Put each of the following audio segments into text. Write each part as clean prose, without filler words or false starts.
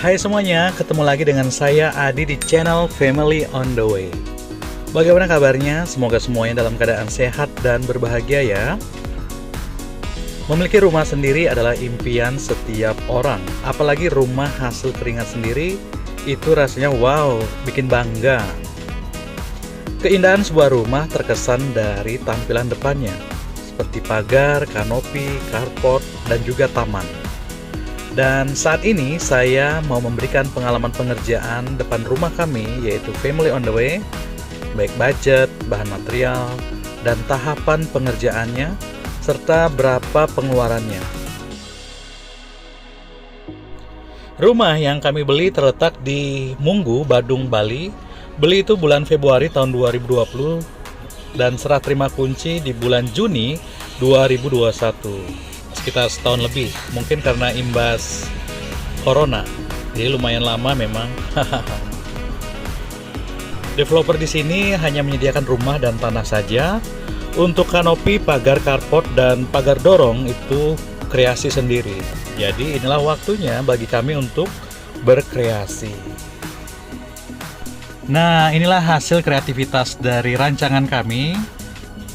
Hai semuanya, ketemu lagi dengan saya Adi di channel Family on the Way. Bagaimana kabarnya? Semoga semuanya dalam keadaan sehat dan berbahagia ya. Memiliki rumah sendiri adalah impian setiap orang. Apalagi rumah hasil keringat sendiri, itu rasanya wow, bikin bangga. Keindahan sebuah rumah terkesan dari tampilan depannya, seperti pagar, kanopi, carport, dan juga taman. Dan saat ini saya mau memberikan pengalaman pengerjaan depan rumah kami, yaitu Family on the Way, baik budget, bahan material, dan tahapan pengerjaannya, serta berapa pengeluarannya. Rumah yang kami beli terletak di Munggu, Badung, Bali. Beli itu bulan Februari tahun 2020 dan serah terima kunci di bulan Juni 2021. Sekitar setahun lebih, mungkin karena imbas corona, jadi lumayan lama memang. Developer di sini hanya menyediakan rumah dan tanah saja. Untuk kanopi, pagar, carport, dan pagar dorong itu kreasi sendiri. Jadi inilah waktunya bagi kami untuk berkreasi. Nah, inilah hasil kreativitas dari rancangan kami.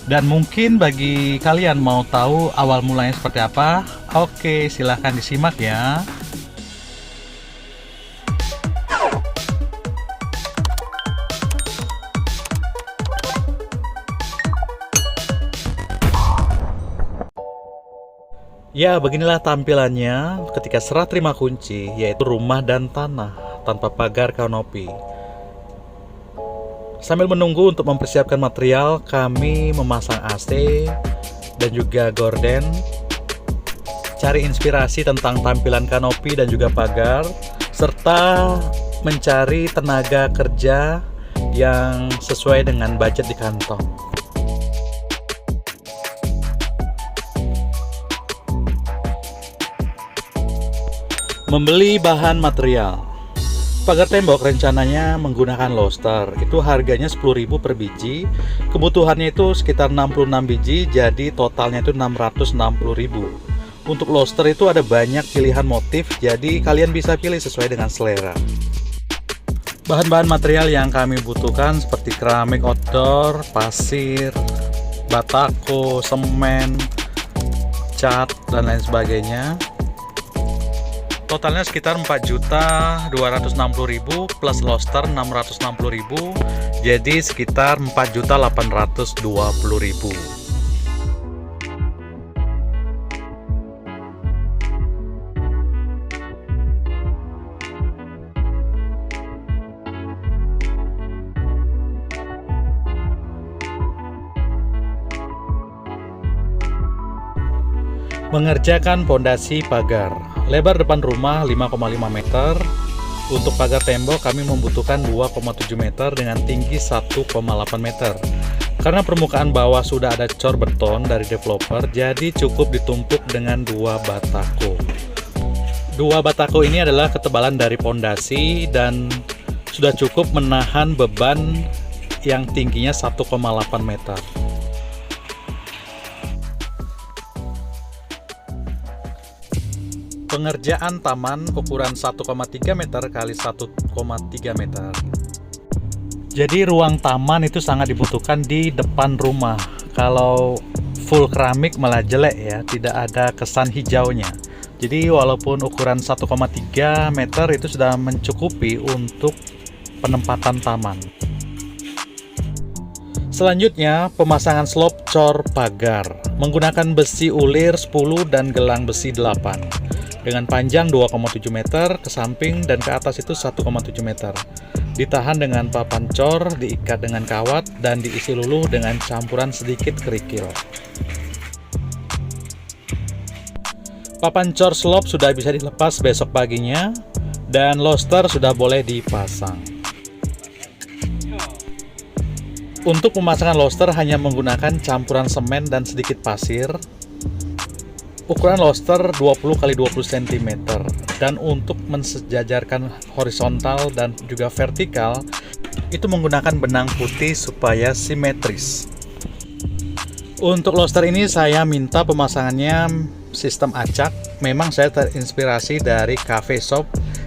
Dan mungkin bagi kalian mau tahu awal mulanya seperti apa, oke, silahkan disimak ya. Ya, beginilah tampilannya ketika serah terima kunci, yaitu rumah dan tanah tanpa pagar kanopi. Sambil menunggu untuk mempersiapkan material, kami memasang AC dan juga gorden, cari inspirasi tentang tampilan kanopi dan juga pagar, serta mencari tenaga kerja yang sesuai dengan budget di kantong. Membeli bahan material. Pagar tembok rencananya menggunakan lobster. Itu harganya 10.000 per biji. Kebutuhannya itu sekitar 66 biji, jadi totalnya itu 660.000. Untuk lobster itu ada banyak pilihan motif, jadi kalian bisa pilih sesuai dengan selera. Bahan-bahan material yang kami butuhkan seperti keramik outdoor, pasir, batako, semen, cat, dan lain sebagainya. Totalnya sekitar 4.260.000 plus lobster 660.000, jadi sekitar 4.820.000. Mengerjakan pondasi pagar. Lebar depan rumah 5,5 meter. Untuk pagar tembok kami membutuhkan 2,7 meter dengan tinggi 1,8 meter. Karena permukaan bawah sudah ada cor beton dari developer, jadi cukup ditumpuk dengan 2 batako. 2 batako ini adalah ketebalan dari pondasi dan sudah cukup menahan beban yang tingginya 1,8 meter. Pengerjaan taman ukuran 1,3 meter kali 1,3 meter. Jadi ruang taman itu sangat dibutuhkan di depan rumah. Kalau full keramik malah jelek ya, tidak ada kesan hijaunya. Jadi walaupun ukuran 1,3 meter itu sudah mencukupi untuk penempatan taman. Selanjutnya, pemasangan slop cor pagar menggunakan besi ulir 10 dan gelang besi 8. Dengan panjang 2,7 meter ke samping dan ke atas itu 1,7 meter. Ditahan dengan papan cor, diikat dengan kawat, dan diisi luluh dengan campuran sedikit kerikil. Papan cor slop sudah bisa dilepas besok paginya, dan lobster sudah boleh dipasang. Untuk pemasangan lobster hanya menggunakan campuran semen dan sedikit pasir. Ukuran lobster 20 x 20 cm, dan untuk mensejajarkan horizontal dan juga vertikal itu menggunakan benang putih supaya simetris. Untuk lobster ini saya minta pemasangannya sistem acak. Memang saya terinspirasi dari cafe shop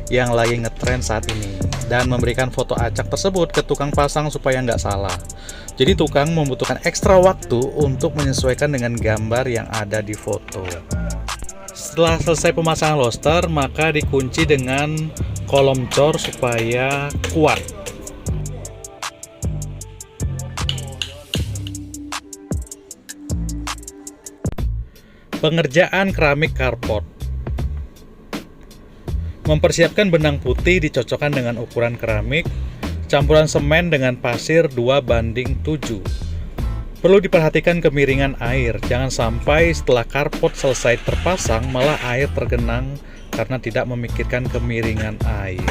yang lagi ngetren saat ini, dan memberikan foto acak tersebut ke tukang pasang supaya nggak salah. Jadi tukang membutuhkan ekstra waktu untuk menyesuaikan dengan gambar yang ada di foto. Setelah selesai pemasangan lobster, maka dikunci dengan kolom cor supaya kuat. Pengerjaan keramik carport. Mempersiapkan benang putih dicocokkan dengan ukuran keramik, campuran semen dengan pasir 2:7. Perlu diperhatikan kemiringan air, jangan sampai setelah carport selesai terpasang malah air tergenang karena tidak memikirkan kemiringan air.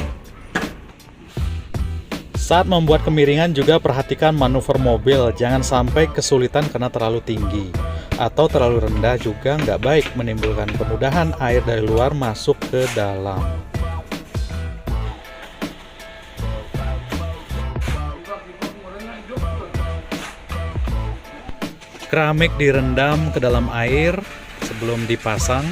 Saat membuat kemiringan juga perhatikan manuver mobil, jangan sampai kesulitan karena terlalu tinggi atau terlalu rendah juga nggak baik, menimbulkan kemudahan air dari luar masuk ke dalam. Keramik direndam ke dalam air sebelum dipasang.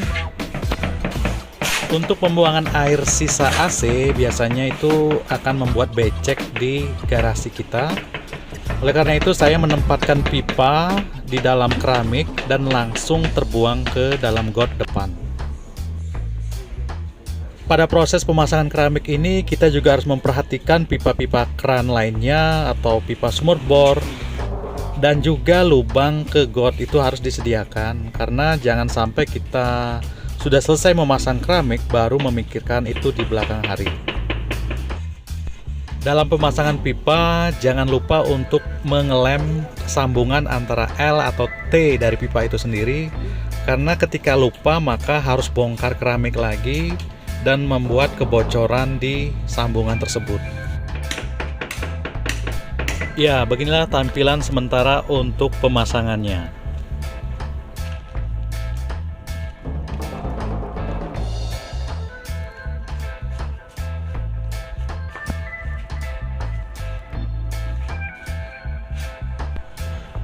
Untuk pembuangan air sisa AC biasanya itu akan membuat becek di garasi kita. Oleh karena itu saya menempatkan pipa di dalam keramik dan langsung terbuang ke dalam got depan. Pada proses pemasangan keramik ini kita juga harus memperhatikan pipa-pipa kran lainnya atau pipa sumur bor, dan juga lubang ke got itu harus disediakan, karena jangan sampai kita sudah selesai memasang keramik baru memikirkan itu di belakang hari. Dalam pemasangan pipa jangan lupa untuk mengelem sambungan antara L atau T dari pipa itu sendiri, karena ketika lupa maka harus bongkar keramik lagi dan membuat kebocoran di sambungan tersebut. Ya, beginilah tampilan sementara untuk pemasangannya.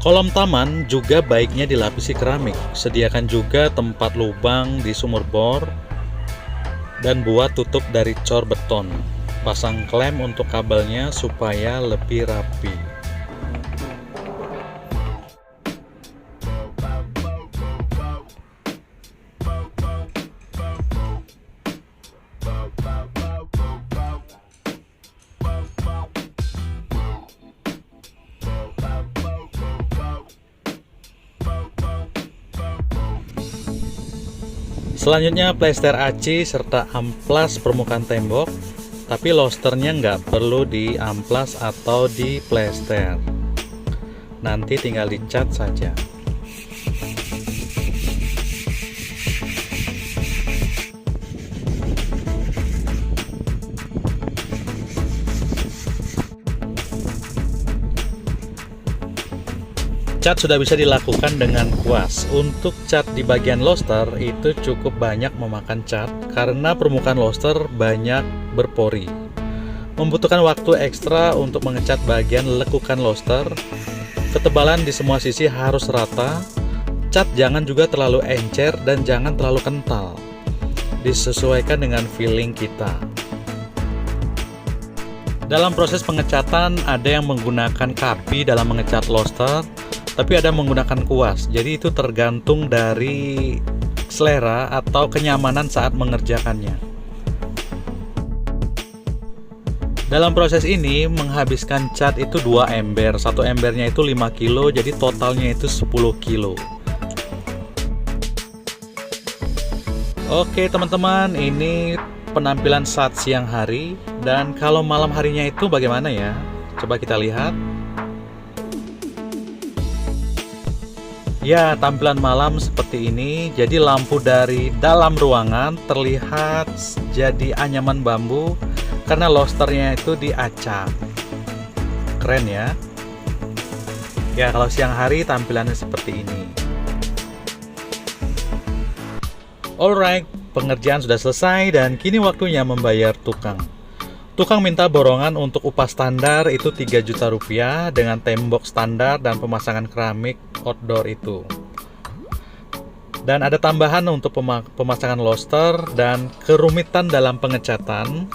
Kolom taman juga baiknya dilapisi keramik. Sediakan juga tempat lubang di sumur bor dan buat tutup dari cor beton. Pasang klem untuk kabelnya supaya lebih rapi. Selanjutnya plester AC serta amplas permukaan tembok, tapi lobsternya nggak perlu diamplas atau diplester. Nanti tinggal dicat saja. Cat sudah bisa dilakukan dengan kuas. Untuk cat di bagian lobster itu cukup banyak memakan cat karena permukaan lobster banyak berpori. Membutuhkan waktu ekstra untuk mengecat bagian lekukan lobster. Ketebalan di semua sisi harus rata. Cat jangan juga terlalu encer dan jangan terlalu kental. Disesuaikan dengan feeling kita. Dalam proses pengecatan ada yang menggunakan kapi dalam mengecat lobster, tapi ada menggunakan kuas. Jadi itu tergantung dari selera atau kenyamanan saat mengerjakannya. Dalam proses ini menghabiskan cat itu 2 ember. Satu embernya itu 5 kilo, jadi totalnya itu 10 kilo. Oke teman-teman, ini penampilan saat siang hari. Dan kalau malam harinya itu bagaimana ya? Coba kita lihat. Ya, tampilan malam seperti ini. Jadi lampu dari dalam ruangan terlihat jadi anyaman bambu karena lobsternya itu diacak. Keren ya. Ya, kalau siang hari tampilannya seperti ini. Alright, pengerjaan sudah selesai dan kini waktunya membayar tukang. Tukang minta borongan untuk upah standar itu 3 juta rupiah dengan tembok standar dan pemasangan keramik outdoor itu. Dan ada tambahan untuk pemasangan lobster dan kerumitan dalam pengecatan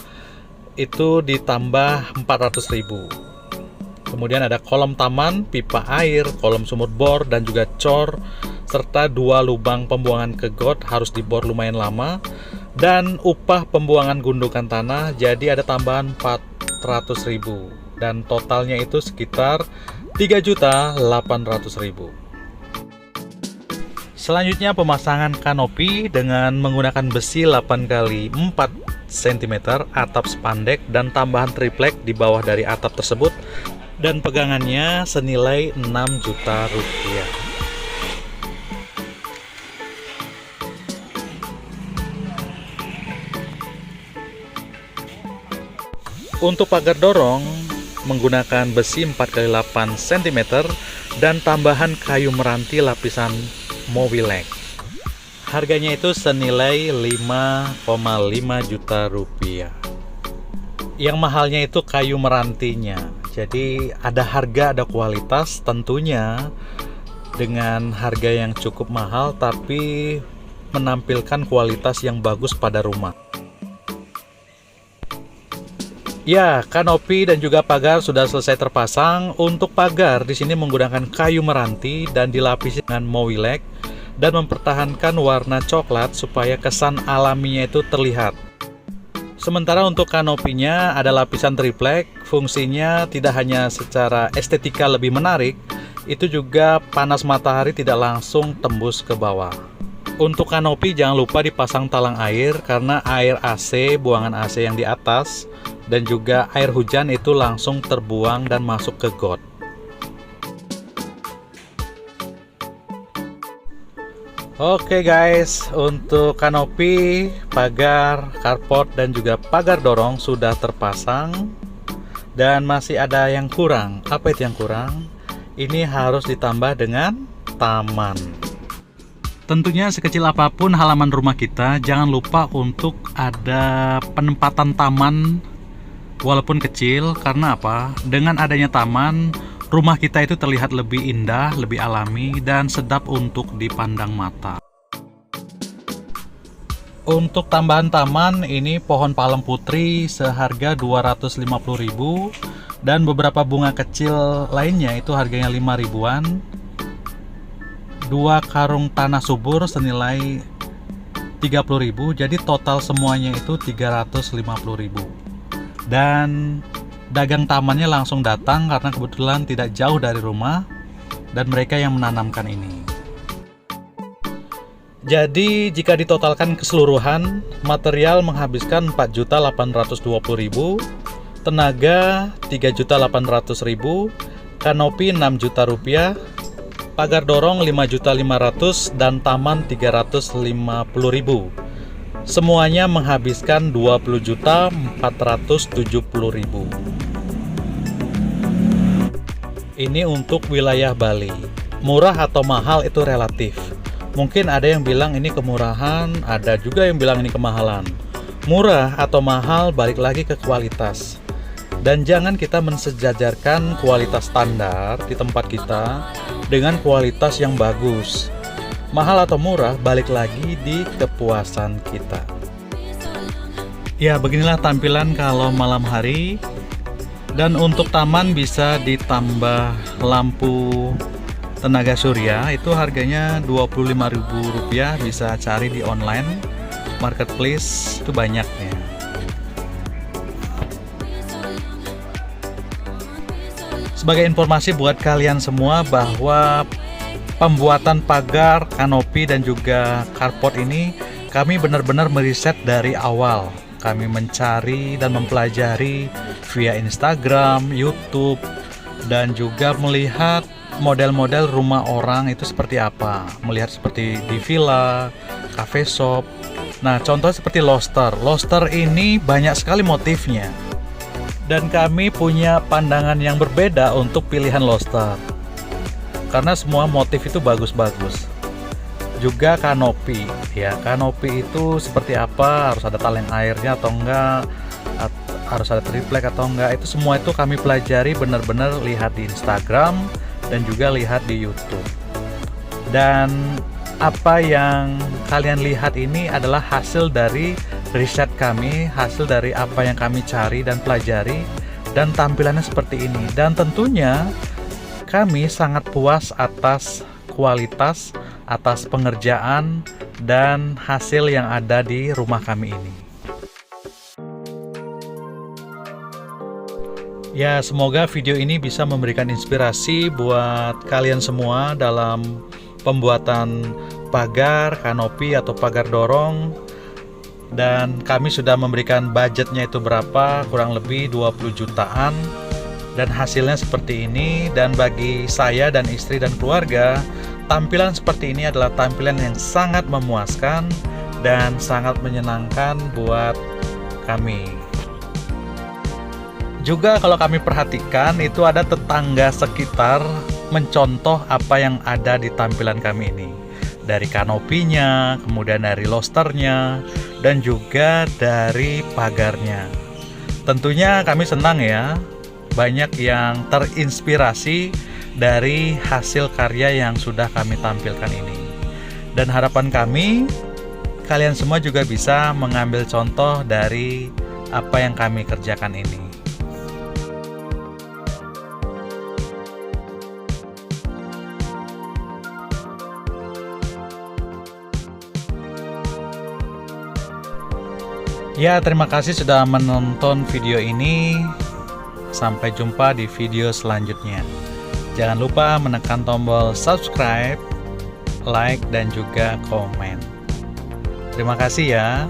itu ditambah 400.000. Kemudian ada kolom taman, pipa air, kolom sumur bor, dan juga cor, serta 2 lubang pembuangan ke got harus dibor lumayan lama, dan upah pembuangan gundukan tanah jadi ada tambahan 400.000, dan totalnya itu sekitar 3.800.000. Selanjutnya pemasangan kanopi dengan menggunakan besi 8x4 cm, atap spandek, dan tambahan triplek di bawah dari atap tersebut, dan pegangannya senilai 6 juta rupiah. Untuk pagar dorong menggunakan besi 4x8 cm dan tambahan kayu meranti lapisan Mowilex. Harganya itu senilai 5,5 juta rupiah. Yang mahalnya itu kayu merantinya. Jadi ada harga, ada kualitas, tentunya dengan harga yang cukup mahal tapi menampilkan kualitas yang bagus pada rumah. Ya, kanopi dan juga pagar sudah selesai terpasang. Untuk pagar di sini menggunakan kayu meranti dan dilapisi dengan Mowilex dan mempertahankan warna coklat supaya kesan alaminya itu terlihat. Sementara untuk kanopinya ada lapisan triplek, fungsinya tidak hanya secara estetika lebih menarik, itu juga panas matahari tidak langsung tembus ke bawah. Untuk kanopi jangan lupa dipasang talang air karena air AC, buangan AC yang di atas, dan juga air hujan itu langsung terbuang dan masuk ke got. Oke guys, untuk kanopi, pagar, carport, dan juga pagar dorong sudah terpasang. Dan masih ada yang kurang. Apa itu yang kurang? Ini harus ditambah dengan taman. Tentunya sekecil apapun halaman rumah kita, jangan lupa untuk ada penempatan taman walaupun kecil. Karena apa? Dengan adanya taman, rumah kita itu terlihat lebih indah, lebih alami, dan sedap untuk dipandang mata. Untuk tambahan taman, ini pohon palem putri seharga 250.000, dan beberapa bunga kecil lainnya itu harganya 5 ribuan. 2 karung tanah subur senilai 30.000, jadi total semuanya itu 350.000. Dan dagang tamannya langsung datang karena kebetulan tidak jauh dari rumah dan mereka yang menanamkan ini. Jadi jika ditotalkan keseluruhan, material menghabiskan 4.820.000, tenaga 3.800.000, kanopi 6 juta rupiah, pagar dorong 5.500.000, dan taman 350.000. Semuanya menghabiskan 20.470.000. Ini untuk wilayah Bali. Murah atau mahal itu relatif. Mungkin ada yang bilang ini kemurahan, ada juga yang bilang ini kemahalan. Murah atau mahal balik lagi ke kualitas. Dan jangan kita mensejajarkan kualitas standar di tempat kita dengan kualitas yang bagus. Mahal atau murah balik lagi di kepuasan kita. Ya, beginilah tampilan kalau malam hari. Dan untuk taman bisa ditambah lampu tenaga surya, itu harganya Rp25.000, bisa cari di online marketplace, itu banyaknya. Sebagai informasi buat kalian semua bahwa pembuatan pagar, kanopi, dan juga carport ini kami benar-benar meriset dari awal. Kami mencari dan mempelajari via Instagram, YouTube, dan juga melihat model-model rumah orang itu seperti apa. Melihat seperti di villa, cafe shop. Nah, contoh seperti lobster. Lobster ini banyak sekali motifnya. Dan kami punya pandangan yang berbeda untuk pilihan lobster. Karena semua motif itu bagus-bagus. Juga kanopi, ya, kanopi itu seperti apa, harus ada taleng airnya atau enggak, harus ada triplek atau enggak, itu semua itu kami pelajari benar-benar lihat di Instagram dan juga lihat di YouTube. Dan Apa yang kalian lihat ini adalah hasil dari riset kami, hasil dari apa yang kami cari dan pelajari, dan tampilannya seperti ini. Dan tentunya kami sangat puas atas kualitas, atas pengerjaan, dan hasil yang ada di rumah kami ini. Ya, semoga video ini bisa memberikan inspirasi buat kalian semua dalam pembuatan pagar, kanopi atau pagar dorong. Dan kami sudah memberikan budgetnya itu berapa, kurang lebih 20 jutaan. Dan hasilnya seperti ini. Dan bagi saya dan istri dan keluarga, tampilan seperti ini adalah tampilan yang sangat memuaskan dan sangat menyenangkan buat kami. Juga kalau kami perhatikan, itu ada tetangga sekitar mencontoh apa yang ada di tampilan kami ini. Dari kanopinya, kemudian dari losternya, dan juga dari pagarnya. Tentunya kami senang ya, banyak yang terinspirasi dari hasil karya yang sudah kami tampilkan ini. Dan harapan kami, kalian semua juga bisa mengambil contoh dari apa yang kami kerjakan ini. Ya, terima kasih sudah menonton video ini. Sampai jumpa di video selanjutnya. Jangan lupa menekan tombol subscribe, like, dan juga komen. Terima kasih ya.